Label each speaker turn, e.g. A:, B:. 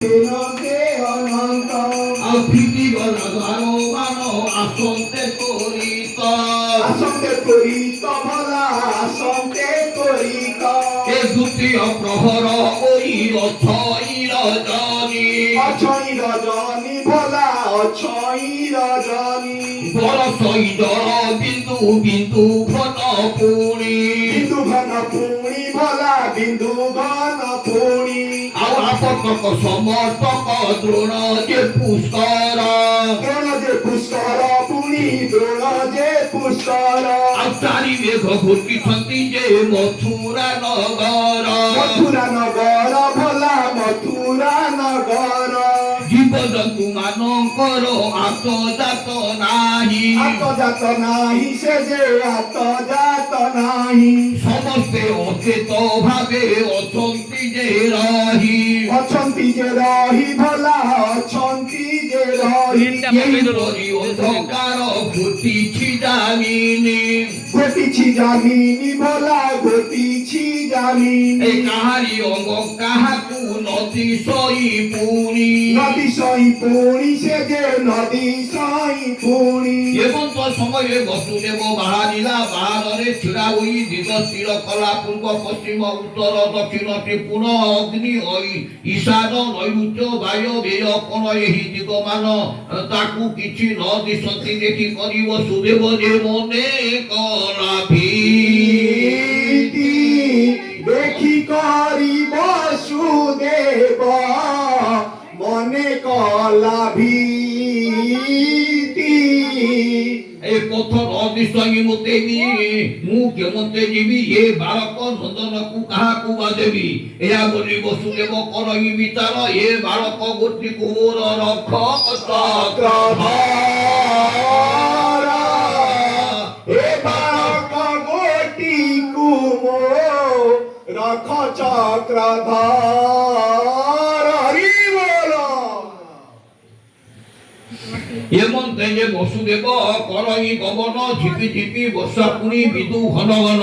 A: অনন্ত
B: আফিতি গলা গারো মানো আসন্তে
A: করিত ভলা আসন্তে করিত
B: এ দ্বিতীয় প্রহর ওই অছই রজনী
A: রজনী ভলা অছই রজনী
B: বরসই জল বিন্দু বিন্দু ঘন পুরি
A: বিন্দু ঘন পুরি ভলা বিন্দু ঘন পুরি
B: ଆଉ ଆପତକ ସମର୍ଥକ ଦ୍ରୋଣ ଯେ ପୁଷ୍କର
A: যে পুষ্কর পুরি দ্রোণ যে পুষ্কর
B: ଆଉ ଚାରି ମେଘ ଘୋଟିଛନ୍ତି ଯେ ମଥୁରା ନଗର
A: মথুরা নগর ভোলা মথুরা নগর
B: ଜୀବଜନ୍ତୁ ମାନଙ୍କର ଆତଜାତ ନାହିଁ
A: আত্মজাত নাহি সে যে আত্মজাত নাহি
B: ସମସ୍ତେ ଅଚେତ ଭାବେ ଅଛନ୍ତି ଯେ ରହି
A: অছন্তি যে রহি ভোলা অছন্তি যে রহি
B: ଏହିପରି ଅନ୍ଧକାର ଘୋଟିଛି ଜାମିନି
A: ঘটিছি জামিনী ভোলা ঘটিছি জামিনী
B: ଏ କାହାରି ଅଙ୍ଗ କାହାକୁ ନଦୀ ସଇ ପୁଣି
A: নদী সই পুরি সে যে নদী সই পুরি
B: ଏମନ୍ତ ସମୟରେ ବସୁଦେବ ବାହାରିଲା ବାହାରରେ ଛିଡ଼ା ହୋଇ ଦିଗ ସ୍ଥିର କଲା ପୂର୍ବ ପଶ୍ଚିମ ଉତ୍ତର ଦକ୍ଷିଣ ତ୍ରିପୁଣ ଅଗ୍ନି ଈଶାନ ନୈଋତ୍ୟ ବାୟ ବ୍ୟୟ କୋଣ ଏହି ଦିଗମାନ ତାକୁ କିଛି ନ ଦିଶନ୍ତି ଦେଖି କରି ବସୁଦେବ ଯେ ମନେ କଲା
A: ভীতি দেখি করি বসুদেব মনে কলা ভীতি
B: ଏ ପଥ ନ ଦିଶଇ ମୋତେ ମୁଁ କେମତେ ଯିବି ଏ ବାଳକ ନନ୍ଦନକୁ କାହାକୁ ବାଦେବି ଏହା ବୋଲି ବସୁଦେବ କରଇ ବିଚାର ଏ ବାଳକ ଗୋଟିକୁ ମୋର ରଖ
A: চক্রধর এ বালক গোটি কুমো রখ চক্রধর হরি বল
B: এমন্তে যে বসুদেব করই গমন ঝিপি ঝিপি বর্ষা পুনি বিদু ঘন ঘন